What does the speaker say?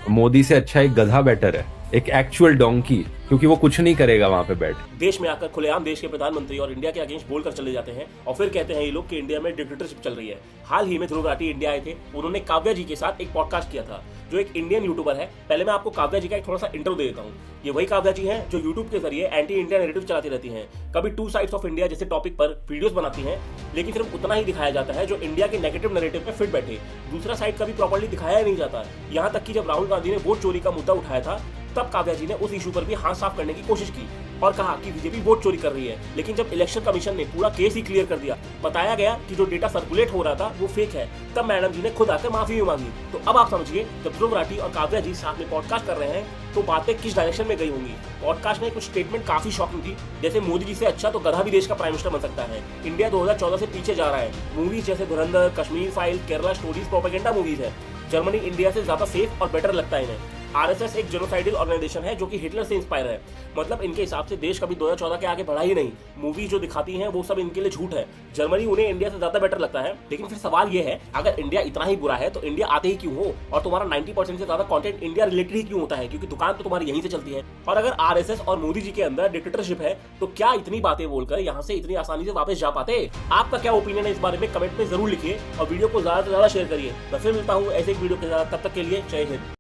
मोदी से अच्छा एक गधा बेटर है, एक एक्चुअल डोंकी, क्योंकि वो कुछ नहीं करेगा वहां पे बैठ। देश में आकर खुलेआम देश के प्रधानमंत्री और इंडिया के अगेंस्ट बोलकर चले जाते हैं और फिर कहते हैं ये लोग कि इंडिया में डिक्टेटरशिप चल रही है। हाल ही में ध्रुव राठी इंडिया आए थे, उन्होंने काव्या जी के साथ एक पॉडकास्ट किया था, जो एक इंडियन यूट्यूबर है। पहले मैं आपको काव्या जी का एक थोड़ा सा इंट्रो दे देता हूँ। ये वही काव्या जी हैं जो यूट्यूब के जरिए एंटी इंडिया नैरेटिव चलाती रहती हैं, कभी टू साइड्स ऑफ इंडिया जैसे टॉपिक पर वीडियोस बनाती हैं, लेकिन सिर्फ उतना ही दिखाया जाता है जो इंडिया के नेगेटिव नैरेटिव पे फिट बैठे। दूसरा साइड कभी प्रॉपर्ली दिखाया ही नहीं जाता। यहाँ तक कि जब राहुल गांधी ने वोट चोरी का मुद्दा उठाया था, तब काव्या जी ने उस इशू पर भी हाथ साफ करने की कोशिश की और कहा कि बीजेपी वोट चोरी कर रही है। लेकिन जब इलेक्शन कमीशन ने पूरा केस ही क्लियर कर दिया, बताया गया कि जो डेटा सर्कुलेट हो रहा था वो फेक है, तब मैडम जी ने खुद आकर माफी भी मांगी। तो अब आप समझिए, जब ध्रुव राठी और काव्या जी साथ में पॉडकास्ट कर रहे हैं तो बातें किस डायरेक्शन में गई होंगी। पॉडकास्ट में कुछ स्टेटमेंट काफी शॉकिंग थी, जैसे मोदी जी से अच्छा तो गधा भी देश का प्राइम मिनिस्टर बन सकता है, इंडिया 2014 से पीछे जा रहा है, मूवीज जैसे धुरंधर, Kashmir file, Kerala stories propaganda movies है, जर्मनी इंडिया से ज्यादा सेफ और बेटर लगता है इन्हें, आरएसएस एक जेनोसाइडल ऑर्गेनाइजेशन है जो कि हिटलर से इंस्पायर है। मतलब इनके हिसाब से देश कभी 2014 के आगे बढ़ा ही नहीं। मूवी जो दिखाती हैं वो सब इनके लिए झूठ है। जर्मनी उन्हें इंडिया से ज्यादा बेटर लगता है। लेकिन फिर सवाल ये है, अगर इंडिया इतना ही बुरा है तो इंडिया आते ही क्यों हो, और तुम्हारा 90% से ज्यादा कंटेंट इंडिया रिलेटेड ही क्यों होता है, क्योंकि दुकान तो तुम्हारी यहीं से चलती है। और अगर आरएसएस और मोदी जी के अंदर डिक्टेटरशिप है तो क्या इतनी बातें बोलकर यहाँ से इतनी आसानी से वापस जा पाते? आपका क्या ओपिनियन है इस बारे में कमेंट में जरूर लिखिए और वीडियो को ज्यादा से ज्यादा शेयर करिए। मैं फिर मिलता हूँ ऐसे एक वीडियो के साथ, तब तक के लिए जय हिंद।